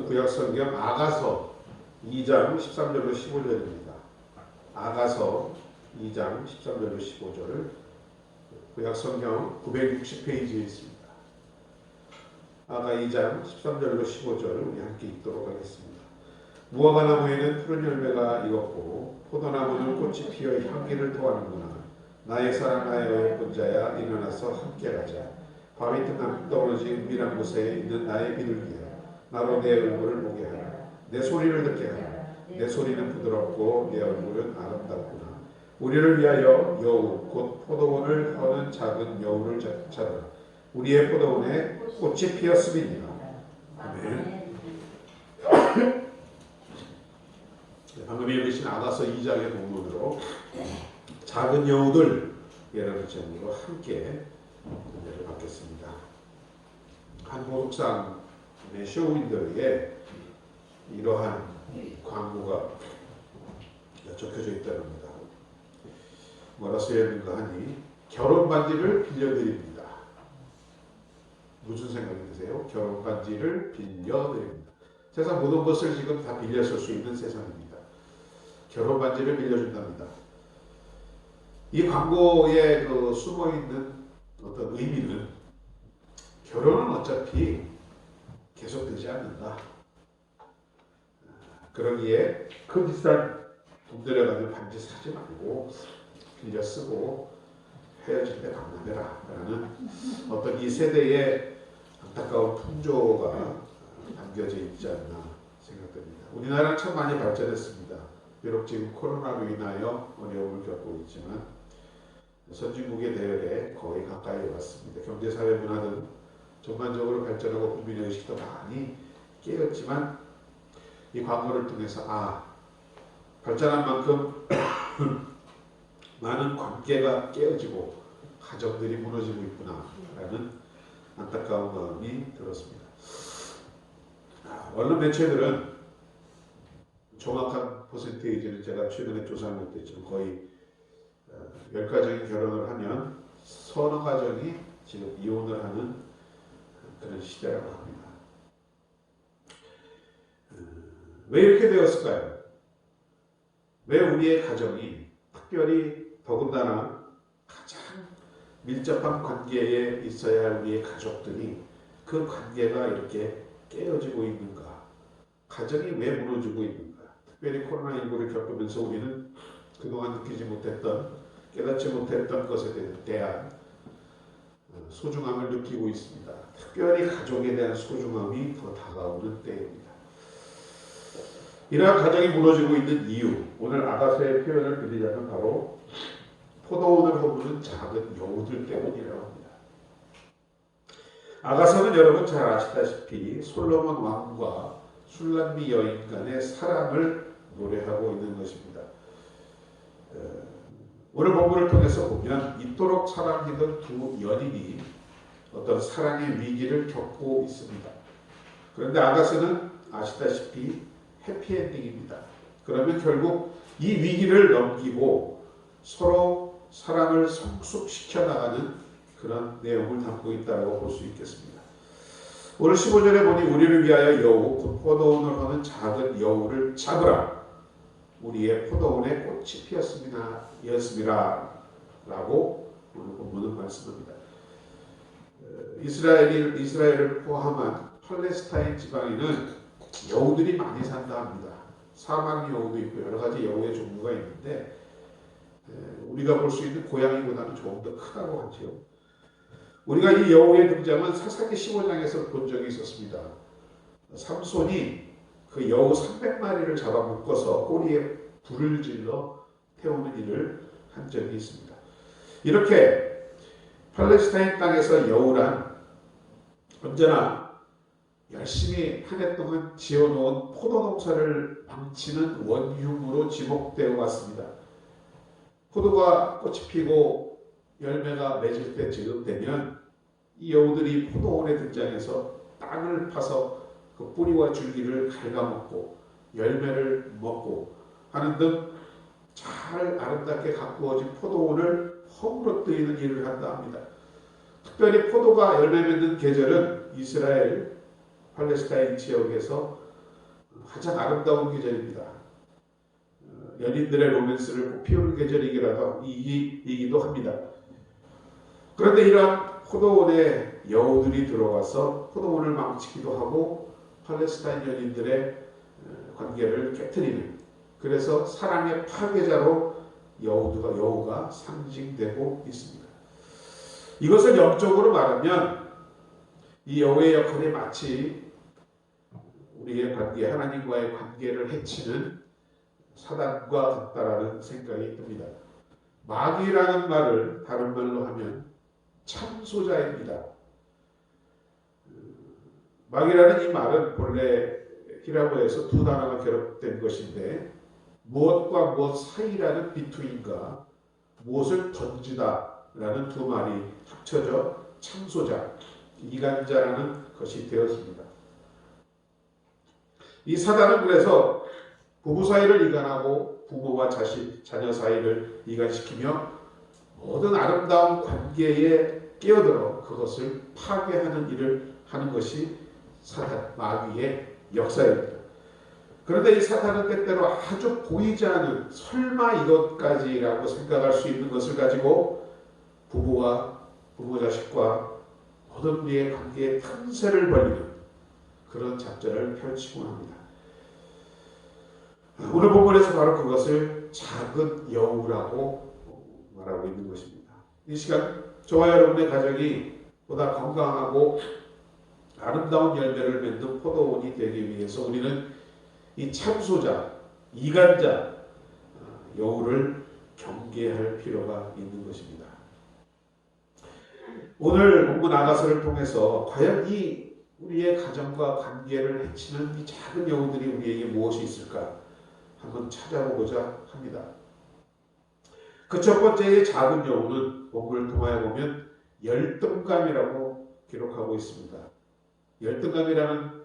구약성경 아가서 2장 13절로 15절입니다. 아가서 2장 13절로 15절 구약성경 960페이지에 있습니다. 아가 2장 13절로 15절 우리 함께 읽도록 하겠습니다. 무화과 나무에는 푸른 열매가 익었고 포도나무는 꽃이 피어 향기를 토하는구나. 나의 사랑 나의 예쁜 자야 일어나서 함께 가자. 밤이 떠오르지 은밀한 곳에 있는 나의 비둘기야 나로 내 얼굴을 보게 하라. 내 소리를 듣게 하라. 내 소리는 부드럽고 내 얼굴은 아름답구나. 우리를 위하여 여우 곧 포도원을 허는 작은 여우를 찾아라. 우리의 포도원에 꽃이 피었음이니라. 아멘. 방금 읽으신 아가서 2장의 본문으로 작은 여우들이라는 제목으로 함께 은혜를 받겠습니다. 한 보석상의 쇼윈도에 이러한 광고가 적혀져 있다는 겁니다. 뭐라 쓰여 있는가 하니 결혼 반지를 빌려드립니다. 무슨 생각이 드세요? 결혼 반지를 빌려드립니다. 세상 모든 것을 지금 다 빌려 쓸 수 있는 세상입니다. 결혼 반지를 빌려준답니다. 이 광고에 숨어 있는 어떤 의미는 결혼은 어차피 계속되지 않는다. 그러기에 그 비싼 돈 들여가지고 반지 사지 말고 빌려 쓰고 헤어질 때 만나라 라는 어떤 이 세대의 안타까운 풍조가 담겨져 있지 않나 생각됩니다. 우리나라는 참 많이 발전했습니다. 비록 지금 코로나로 인하여 어려움을 겪고 있지만 선진국의 대열에 거의 가까이 왔습니다. 경제, 사회, 문화 등 전반적으로 발전하고 국민의식도 많이 깨었지만 이 광고를 통해서 발전한 만큼 많은 관계가 깨어지고 가정들이 무너지고 있구나 라는 안타까운 마음이 들었습니다. 언론 매체들은 정확한 퍼센테이지는 제가 최근에 조사를 못했지만 거의 10가정이 결혼을 하면 서너 가정이 지금 이혼을 하는 그런 시대라고 합니다. 왜 이렇게 되었을까요? 왜 우리의 가정이 특별히 더군다나 가장 밀접한 관계에 있어야 할 우리의 가족들이 그 관계가 이렇게 깨어지고 있는가? 가정이 왜 무너지고 있는가? 특별히 코로나19를 겪으면서 우리는 그동안 느끼지 못했던, 깨닫지 못했던 것에 대한 소중함을 느끼고 있습니다. 특별히 가족에 대한 소중함이 더 다가오는 때입니다. 이러한 가정이 무너지고 있는 이유, 오늘 아가서의 표현을 빌리자면 바로 포도원을 허무는 작은 여우들 때문이라고 합니다. 아가서는 여러분 잘 아시다시피 솔로몬 왕과 술람미 여인 간의 사랑을 노래하고 있는 것입니다. 오늘 본문을 통해서 보면 이토록 사랑하던 두 연인이 어떤 사랑의 위기를 겪고 있습니다. 그런데 아가서는 아시다시피 해피엔딩입니다. 그러면 결국 이 위기를 넘기고 서로 사랑을 성숙시켜 나가는 그런 내용을 담고 있다고 볼 수 있겠습니다. 오늘 15절에 보니 우리를 위하여 여우, 곧 포도원을 하는 작은 여우를 잡으라. 우리의 포도원에 꽃이 피었습니다. 라고 오늘 본문은 말씀합니다. 이스라엘을 포함한 팔레스타인 지방에는 여우들이 많이 산다 합니다. 사막 여우도 있고 여러 가지 여우의 종류가 있는데 우리가 볼 수 있는 고양이보다는 조금 더 크다고 하죠. 우리가 이 여우의 등장은 사사기 15장에서 본 적이 있었습니다. 삼손이 그 여우 300마리를 잡아 묶어서 꼬리에 불을 질러 태우는 일을 한 적이 있습니다. 이렇게 팔레스타인 땅에서 여우란 언제나 열심히 한 해 동안 지어놓은 포도농사를 망치는 원흉으로 지목되어 왔습니다. 포도가 꽃이 피고 열매가 맺을 때쯤 되면 이 여우들이 포도원에 등장해서 땅을 파서 그 뿌리와 줄기를 갉아먹고 열매를 먹고 하는 등 잘 아름답게 가꾸어진 포도원을 허물어뜨리는 일을 한다 합니다. 특별히 포도가 열매 맺는 계절은 이스라엘 팔레스타인 지역에서 가장 아름다운 계절입니다. 연인들의 로맨스를 꼭 피우는 계절이기도 합니다. 그런데 이러한 포도원에 여우들이 들어와서 포도원을 망치기도 하고 팔레스타인 연인들의 관계를 깨뜨리는, 그래서 사랑의 파괴자로 여우가 상징되고 있습니다. 이것을 영적으로 말하면 이 여우의 역할이 마치 우리의 관계, 하나님과의 관계를 해치는 사단과 같다라는 생각이 듭니다. 마귀라는 말을 다른 말로 하면 참소자입니다. 마귀라는 이 말은 본래 히라보에서 두 단어가 결합된 것인데, 무엇과 무엇 사이라는 비투인과 무엇을 던지다라는 두 말이 합쳐져 참소자, 이간자라는 것이 되었습니다. 이 사단은 그래서 부부 사이를 이간하고 부모와 자녀 사이를 이간시키며 모든 아름다운 관계에 끼어들어 그것을 파괴하는 일을 하는 것이 사단, 마귀의 역사입니다. 그런데 이 사탄은 때때로 아주 보이지 않은, 설마 이것까지라고 생각할 수 있는 것을 가지고 부부와 부모 자식과 모든 우리의 관계에 틈새를 벌리는 그런 작전을 펼치곤 합니다. 오늘 본문에서 바로 그것을 작은 여우라고 말하고 있는 것입니다. 이 시간 저와 여러분의 가정이 보다 건강하고 아름다운 열매를 맺는 포도원이 되기 위해서 우리는 이 참소자, 이간자, 여우를 경계할 필요가 있는 것입니다. 오늘 본문 아가서를 통해서 과연 이 우리의 가정과 관계를 해치는 이 작은 여우들이 우리에게 무엇이 있을까 한번 찾아보고자 합니다. 그 첫 번째의 작은 여우는 본문을 통하여 보면 열등감이라고 기록하고 있습니다. 열등감이라는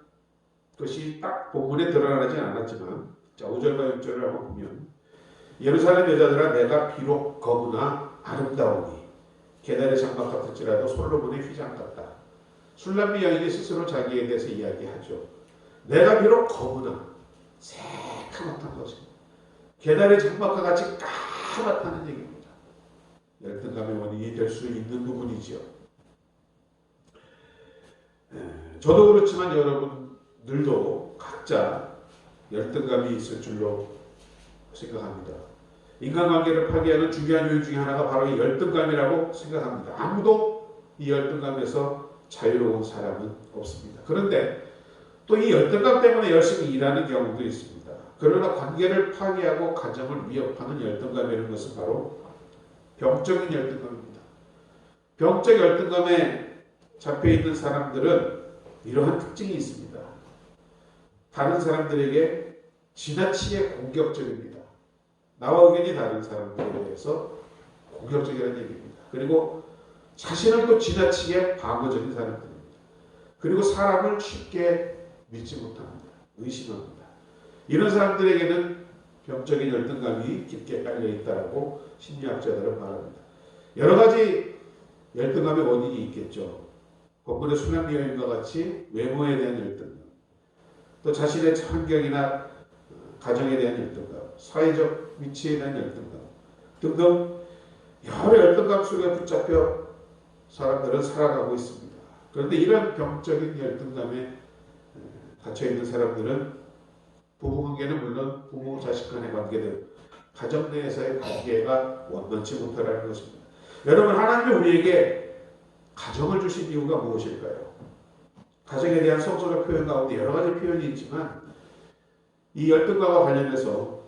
것이 딱 본문에 드러나지 않았지만, 자, 5절과 6절을 한번 보면, 예루살렘 여자들아 내가 비록 거구나 아름다우니 게달의 장막 같을지라도 솔로몬의 휘장 같다. 술람미 여인이 스스로 자기에 대해서 이야기하죠. 내가 비록 거구나, 새카맣다는 것입니다. 게달의 장막과 같이 까맣다는 얘기입니다. 열등감의 원인이 될 수 있는 부분이지요. 저도 그렇지만 여러분들도 각자 열등감이 있을 줄로 생각합니다. 인간관계를 파괴하는 중요한 요인 중에 하나가 바로 이 열등감이라고 생각합니다. 아무도 이 열등감에서 자유로운 사람은 없습니다. 그런데 또 이 열등감 때문에 열심히 일하는 경우도 있습니다. 그러나 관계를 파괴하고 가정을 위협하는 열등감이라는 것은 바로 병적인 열등감입니다. 병적 열등감에 잡혀있는 사람들은 이러한 특징이 있습니다. 다른 사람들에게 지나치게 공격적입니다. 나와 의견이 다른 사람들에 대해서 공격적이라는 얘기입니다. 그리고 자신은 또 지나치게 방어적인 사람들입니다. 그리고 사람을 쉽게 믿지 못합니다. 의심합니다. 이런 사람들에게는 병적인 열등감이 깊게 깔려있다고 심리학자들은 말합니다. 여러 가지 열등감의 원인이 있겠죠. 본문의 술람미 여인과 같이 외모에 대한 열등감, 또 자신의 환경이나 가정에 대한 열등감, 사회적 위치에 대한 열등감 등등 여러 열등감 속에 붙잡혀 사람들은 살아가고 있습니다. 그런데 이런 병적인 열등감에 갇혀있는 사람들은 부부관계는 물론 부모 자식 간의 관계들, 가정 내에서의 관계가 원만치 못하다는 것입니다. 여러분, 하나님이 우리에게 가정을 주신 이유가 무엇일까요? 가정에 대한 성서적 표현 가운데 여러 가지 표현이 있지만 이 열등감과 관련해서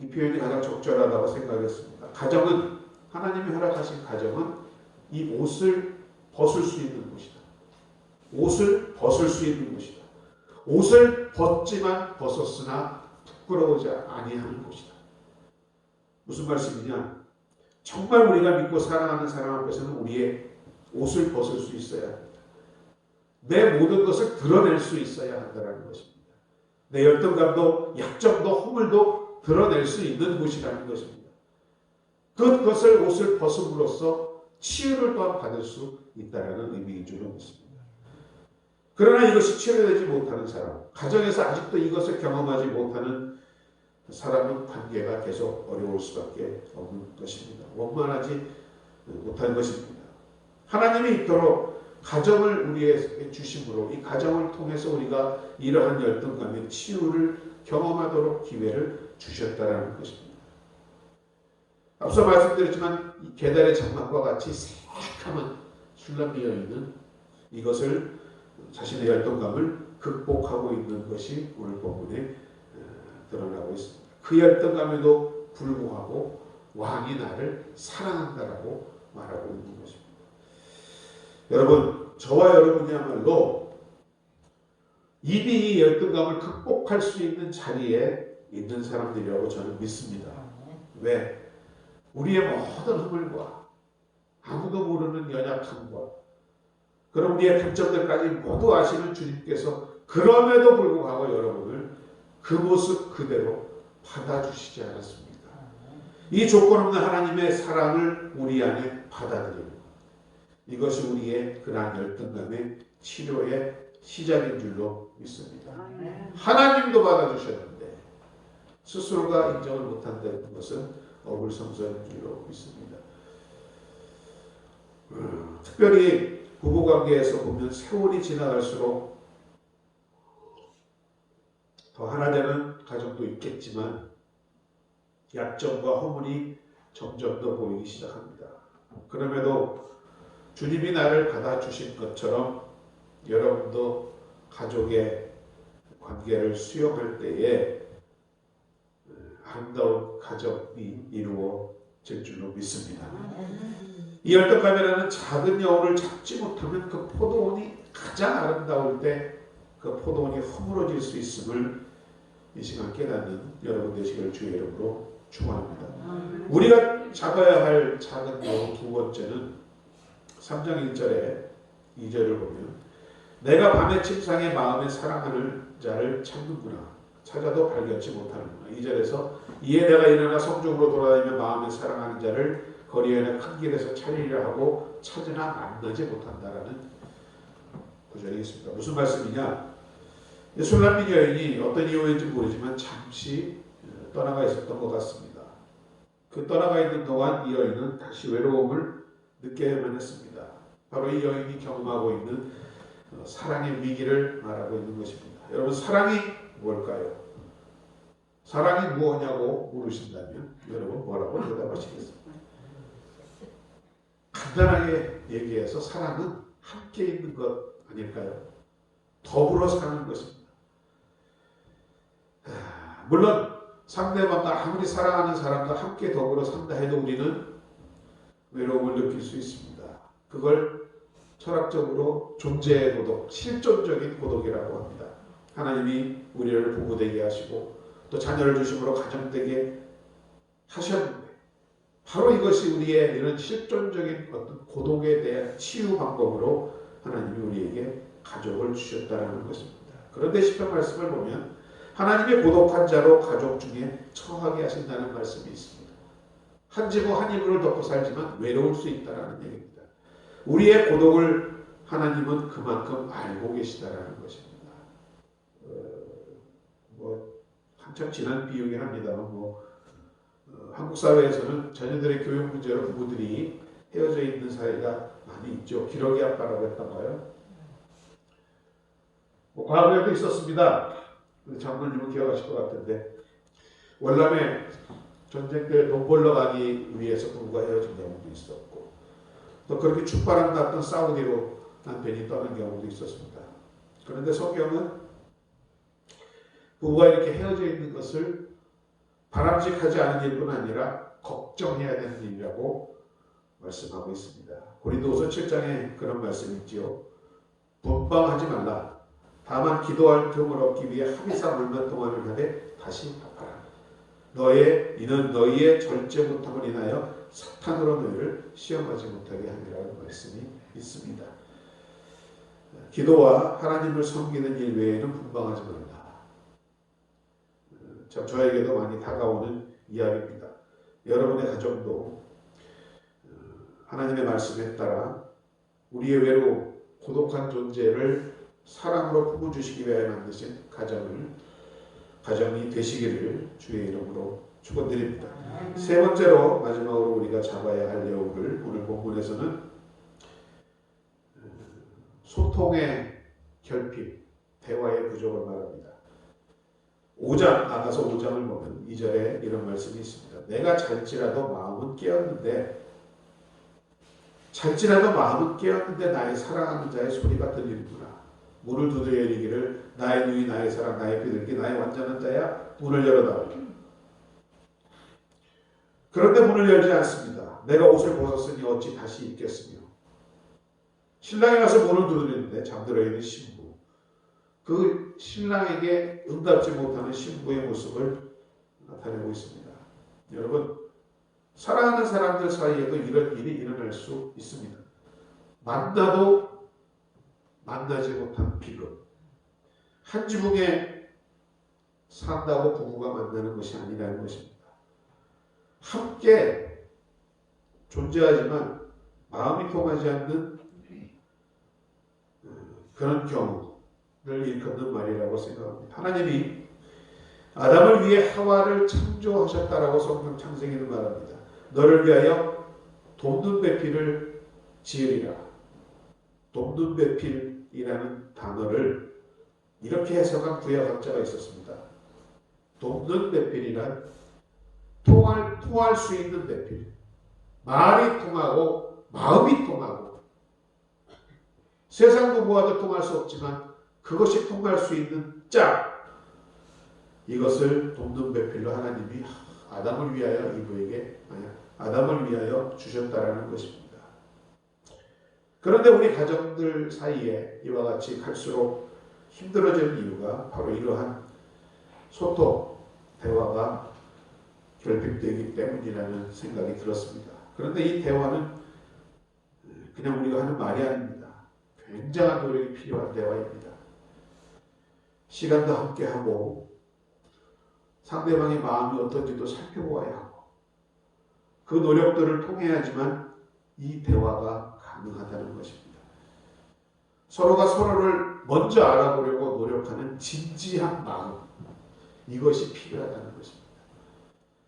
이 표현이 가장 적절하다고 생각했습니다. 가정은, 하나님이 허락하신 가정은 이 옷을 벗을 수 있는 곳이다. 옷을 벗을 수 있는 곳이다. 옷을 벗지만 벗었으나 부끄러우지 아니하는 곳이다. 무슨 말씀이냐? 정말 우리가 믿고 사랑하는 사람 앞에서는 우리의 옷을 벗을 수 있어야 합니다. 내 모든 것을 드러낼 수 있어야 한다는 것입니다. 내 열등감도 약점도 허물도 드러낼 수 있는 곳이라는 것입니다. 그것을 옷을 벗음으로써 치유를 또한 받을 수 있다는 의미인 줄로 믿습니다. 그러나 이것이 치료되지 못하는 사람, 가정에서 아직도 이것을 경험하지 못하는 사람은 관계가 계속 어려울 수밖에 없는 것입니다. 원만하지 못한 것입니다. 하나님이 이토록 가정을 우리에게 주심으로 이 가정을 통해서 우리가 이러한 열등감의 치유를 경험하도록 기회를 주셨다라는 것입니다. 앞서 말씀드렸지만 이 계달의 장막과 같이 새카만 술람비어 있는 이것을 자신의 열등감을 극복하고 있는 것이 오늘 본문에 드러나고 있습니다. 그 열등감에도 불구하고 왕이 나를 사랑한다라고 말하고 있는 것입니다. 여러분, 저와 여러분이야말로 이미 이 열등감을 극복할 수 있는 자리에 있는 사람들이라고 저는 믿습니다. 왜? 우리의 모든 허물과 아무도 모르는 연약함과 그런 우리의 단점들까지 모두 아시는 주님께서 그럼에도 불구하고 여러분을 그 모습 그대로 받아주시지 않았습니까? 이 조건 없는 하나님의 사랑을 우리 안에 받아들이는 것. 이것이 우리의 그러한 열등감의 치료의 시작인 줄로 믿습니다. 하나님도 받아주셨는데 스스로가 인정을 못한다는 것은 어불성설인 줄로 믿습니다. 특별히 부부관계에서 보면 세월이 지나갈수록 더 하나 되는 가정도 있겠지만 약점과 허물이 점점 더 보이기 시작합니다. 그럼에도 주님이 나를 받아주신 것처럼 여러분도 가족의 관계를 수용할 때에 아름다운 가정이 이루어질 줄로 믿습니다. 이 열등감이라는 작은 여울을 잡지 못하면 그 포도원이 가장 아름다울 때 그 포도원이 허물어질 수 있음을 이 시간 깨닫는 여러분 되시기를 주의 이름으로 축원합니다. 우리가 잡아야 할 작은 여울 두 번째는 3장 1절에 2절을 보면 내가 밤의 침상에 마음에 사랑하는 자를 찾는구나. 찾아도 발견치 못하는구나. 2절에서 이에 내가 일어나 성중으로 돌아다니며 마음에 사랑하는 자를 거리에나 큰 길에서 찾으려 하고 찾으나 만나지 못한다라는 구절이 있습니다. 무슨 말씀이냐? 술람비 여인이 어떤 이유인지 모르지만 잠시 떠나가 있었던 것 같습니다. 그 떠나가 있는 동안 이 여인은 다시 외로움을 느껴야만 했습니다. 바로 이 여인이 경험하고 있는 사랑의 위기를 말하고 있는 것입니다. 여러분, 사랑이 뭘까요? 사랑이 무엇냐고 물으신다면 여러분 뭐라고 대답하시겠습니까? 간단하게 얘기해서 사랑은 함께 있는 것 아닐까요? 더불어 사는 것입니다. 물론 상대방과 아무리 사랑하는 사람과 함께 더불어 산다 해도 우리는 외로움을 느낄 수 있습니다. 그걸 철학적으로 존재의 고독, 실존적인 고독이라고 합니다. 하나님이 우리를 부부되게 하시고 또 자녀를 주심으로 가정되게 하셨는데 바로 이것이 우리의 이런 실존적인 어떤 고독에 대한 치유 방법으로 하나님이 우리에게 가족을 주셨다는 것입니다. 그런데 시편 말씀을 보면 하나님의 고독한 자로 가족 중에 처하게 하신다는 말씀이 있습니다. 한 지부 한 이불을 덮고 살지만 외로울 수 있다는 얘기입니다. 우리의 고독을 하나님은 그만큼 알고 계시다라는 것입니다. 한참 지난 비유긴 합니다만 한국 사회에서는 자녀들의 교육 문제로 부부들이 헤어져 있는 사이가 많이 있죠. 기러기 아빠라고 했던가요? 과거에도 있었습니다. 장로님은 기억하실 것 같은데 월남에 전쟁 때 돈 벌러 가기 위해서 부부가 헤어진 경우도 있었고 또 그렇게 축바람 났던 사우디로 남편이 떠난 경우도 있었습니다. 그런데 성경은 부부가 이렇게 헤어져 있는 것을 바람직하지 않은 일뿐 아니라 걱정해야 되는 일이라고 말씀하고 있습니다. 고린도후서 7장에 그런 말씀이 있지요. 분방하지 말라. 다만 기도할 틈을 얻기 위해 합의사 물면 동안을 하되 다시 합하라. 이는 너희의 절제 못함을 인하여 사탄으로 너희를 시험하지 못하게 함이라는 말씀이 있습니다. 기도와 하나님을 섬기는 일 외에는 분방하지 말라. 참 저에게도 많이 다가오는 이야기입니다. 여러분의 가정도 하나님의 말씀에 따라 우리의 외로움, 고독한 존재를 사랑으로 품어주시기 위해 만드신 가정이 되시기를 주의 이름으로 축원드립니다. 세 번째로 마지막으로 우리가 잡아야 할 여우를 오늘 본문에서는 소통의 결핍, 대화의 부족을 말합니다. 5장, 나가서 5장을 보면 2절에 이런 말씀이 있습니다. 내가 잘지라도 마음은 깨었는데 나의 사랑하는 자의 소리가 들리는구나. 문을 두드려 이르기를 나의 누이 나의 사랑 나의 비둘기 나의 완전한 자야 문을 열어다오. 그런데 문을 열지 않습니다. 내가 옷을 벗었으니 어찌 다시 입겠으며. 신랑이 가서 문을 두드리는데 잠들어 있는 신부, 그 신랑에게 응답지 못하는 신부의 모습을 나타내고 있습니다. 여러분, 사랑하는 사람들 사이에도 이런 일이 일어날 수 있습니다. 만나도 만나지 못한 비극. 한 지붕에 산다고 부부가 만나는 것이 아니라는 것입니다. 함께 존재하지만 마음이 통하지 않는 그런 경우를 일컫는 말이라고 생각합니다. 하나님이 아담을 위해 하와를 창조하셨다라고 성경 창세기는 말합니다. 너를 위하여 돕는 배필을 지으리라. 돕는 배필이라는 단어를 이렇게 해석한 구약학자가 있었습니다. 돕는 배필이란 통할 수 있는 배필. 말이 통하고 마음이 통하고 세상 누구와도 통할 수 없지만 그것이 통할 수 있는 짝, 이것을 돕는 배필로 하나님이 아담을 위하여 주셨다라는 것입니다. 그런데 우리 가정들 사이에 이와 같이 갈수록 힘들어지는 이유가 바로 이러한 소통, 대화가 결핍되기 때문이라는 생각이 들었습니다. 그런데 이 대화는 그냥 우리가 하는 말이 아닙니다. 굉장한 노력이 필요한 대화입니다. 시간도 함께하고 상대방의 마음이 어떤지도 살펴보아야 하고 그 노력들을 통해야지만 이 대화가 가능하다는 것입니다. 서로가 서로를 먼저 알아보려고 노력하는 진지한 마음, 이것이 필요하다는 것입니다.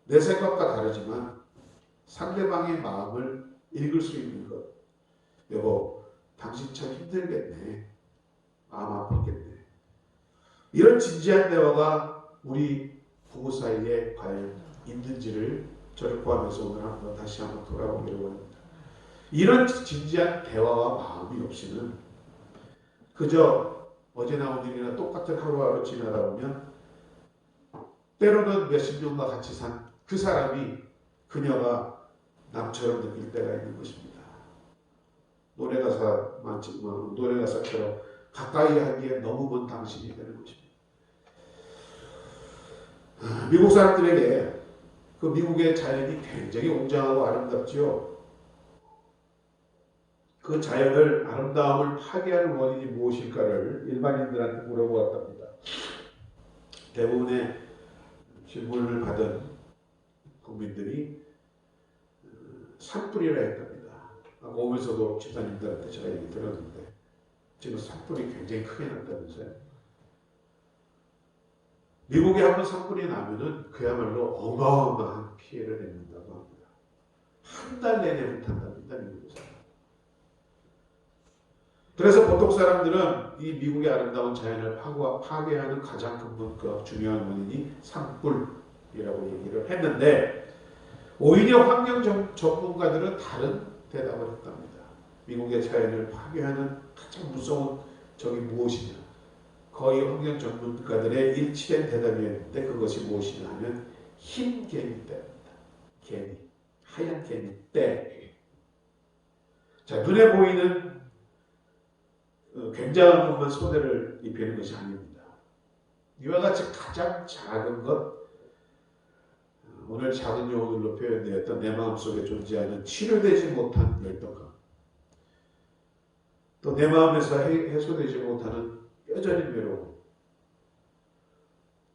내 생각과 다르지만 상대방의 마음을 읽을 수 있는 것. 여보, 당신 참 힘들겠네. 마음 아팠겠네. 이런 진지한 대화가 우리 부부 사이에 과연 있는지를 저를 포함해서 오늘 다시 한번 돌아보기로 합니다. 이런 진지한 대화와 마음이 없이는 그저 어제 나온 일이나 똑같은 하루하루 지나다 보면 때로는 몇십 년과 같이 산 그 사람이, 그녀가 남처럼 느낄 때가 있는 것입니다. 노래가사처럼 가까이 하기에 너무 먼 당신이 되는 것입니다. 미국 사람들에게 그 미국의 자연이 굉장히 웅장하고 아름답지요. 그 자연을, 아름다움을 파괴하는 원인이 무엇일까를 일반인들한테 물어보았답니다. 대부분의 질문을 받은 국민들이 산불이라 했답니다. 오면서도 집사님들한테 제가 얘기 들었는데 지금 산불이 굉장히 크게 났다면서요. 미국에 한번 산불이 나면은 그야말로 어마어마한 피해를 입는다고 합니다. 한 달 내내 불탄답니다, 미국에서. 그래서 보통 사람들은 이 미국의 아름다운 자연을 파괴하는 가장 중요한 원인이 산불이라고 얘기를 했는데, 오히려 환경 전문가들은 다른 대답을 했답니다. 미국의 자연을 파괴하는 가장 무서운 적이 무엇이냐. 거의 환경 전문가들의 일치된 대답이었는데 그것이 무엇이냐 하면 흰 개미떼입니다. 개미, 하얀 개미떼. 자, 눈에 보이는 굉장한 것만 손해를 입히는 것이 아닙니다. 이와 같이 가장 작은 것, 오늘 작은 용어들로 표현되었던 내 마음속에 존재하는 치료되지 못한 열등감, 또 내 마음에서 해소되지 못하는 뼈저린 외로움,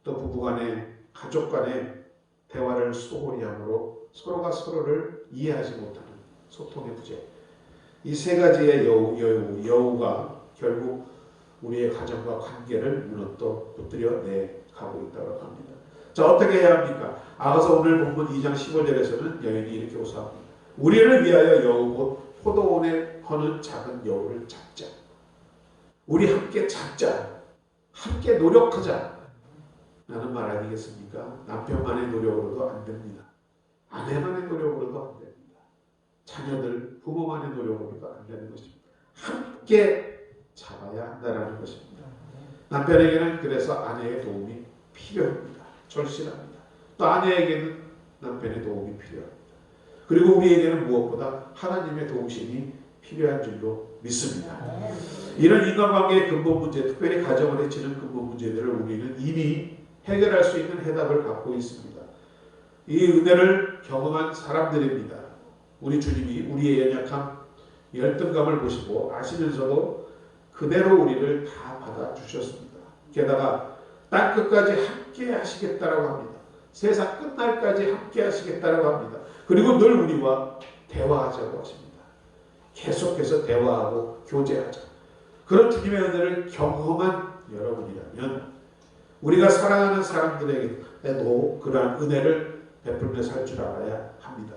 또 부부간의, 가족간의 대화를 소홀히 함으로 서로가 서로를 이해하지 못하는 소통의 부재, 이 세 가지의 여우가 결국 우리의 가정과 관계를 무너뜨려 내가고 있다고 합니다. 자, 어떻게 해야 합니까? 아가서 오늘 본문 2장 15절에서는 여인이 이렇게 호소합니다. 우리를 위하여 여우 곧 포도원에 거는 작은 여우를 잡자. 우리 함께 잡자. 함께 노력하자. 라는 말 아니겠습니까? 남편만의 노력으로도 안 됩니다. 아내만의 노력으로도 안 됩니다. 자녀들, 부모만의 노력으로도 안 되는 것입니다. 함께 잡아야 한다는 것입니다. 남편에게는 그래서 아내의 도움이 필요합니다. 절실합니다. 또 아내에게는 남편의 도움이 필요합니다. 그리고 우리에게는 무엇보다 하나님의 도우심이 필요한 줄로 믿습니다. 이런 인간관계의 근본 문제, 특별히 가정을 해치는 근본 문제들을 우리는 이미 해결할 수 있는 해답을 갖고 있습니다. 이 은혜를 경험한 사람들입니다. 우리 주님이 우리의 연약함, 열등감을 보시고 아시면서도 그대로 우리를 다 받아주셨습니다. 게다가 땅끝까지 함께 하시겠다라고 합니다. 세상 끝날까지 함께 하시겠다라고 합니다. 그리고 늘 우리와 대화하자고 하십니다. 계속해서 대화하고 교제하자. 그런 주님의 은혜를 경험한 여러분이라면 우리가 사랑하는 사람들에게도 그러한 은혜를 베풀며 살 줄 알아야 합니다.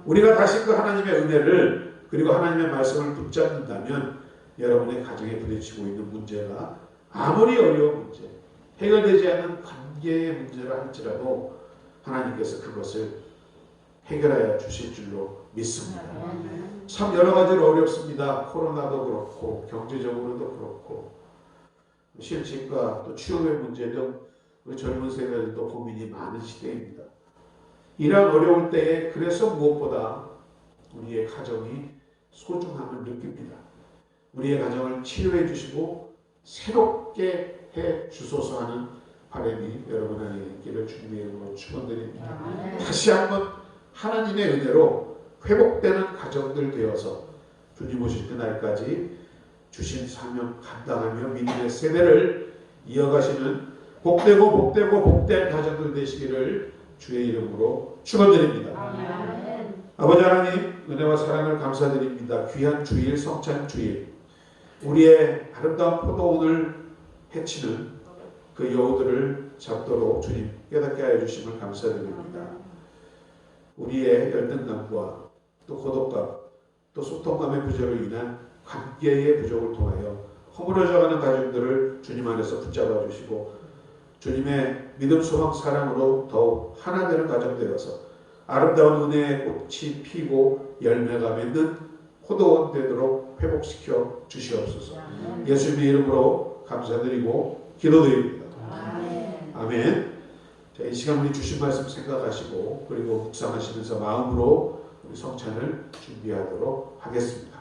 우리가 다시 그 하나님의 은혜를 그리고 하나님의 말씀을 붙잡는다면 여러분의 가정에 부딪히고 있는 문제가 아무리 어려운 문제, 해결되지 않는 관계의 문제라 할지라도 하나님께서 그것을 해결하여 주실 줄로 믿습니다. 참 여러 가지로 어렵습니다. 코로나도 그렇고 경제적으로도 그렇고 실직과 또 취업의 문제 등 우리 젊은 세대들도 고민이 많은 시대입니다. 이러한 어려울 때에 그래서 무엇보다 우리의 가정이 소중함을 느낍니다. 우리의 가정을 치료해 주시고 새롭게 해 주소서 하는 바람이 여러분 안에 있기를 주님의 이름으로 축원드립니다. 다시 한번 하나님의 은혜로 회복되는 가정들 되어서 주님 오실 그날까지 주신 사명 감당하며 믿음의 세대를 이어가시는 복된 가정들 되시기를 주의 이름으로 축원드립니다. 아버지 하나님, 은혜와 사랑을 감사드립니다. 귀한 주일, 성찬 주일, 우리의 아름다운 포도원을 해치는 그 여우들을 잡도록 주님 깨닫게 하여 주심을 감사드립니다. 우리의 열등감과 또 고독감, 또 소통감의 부족으로 인한 관계의 부족을 통하여 허물어져가는 가정들을 주님 안에서 붙잡아 주시고 주님의 믿음, 소망, 사랑으로 더욱 하나 되는 가정 되어서 아름다운 은혜의 꽃이 피고 열매가 맺는 포도원 되도록 회복시켜 주시옵소서. 예수님의 이름으로 감사드리고 기도드립니다. 아멘. 자, 이 시간 우리 주신 말씀 생각하시고 그리고 묵상하시면서 마음으로 우리 성찬을 준비하도록 하겠습니다.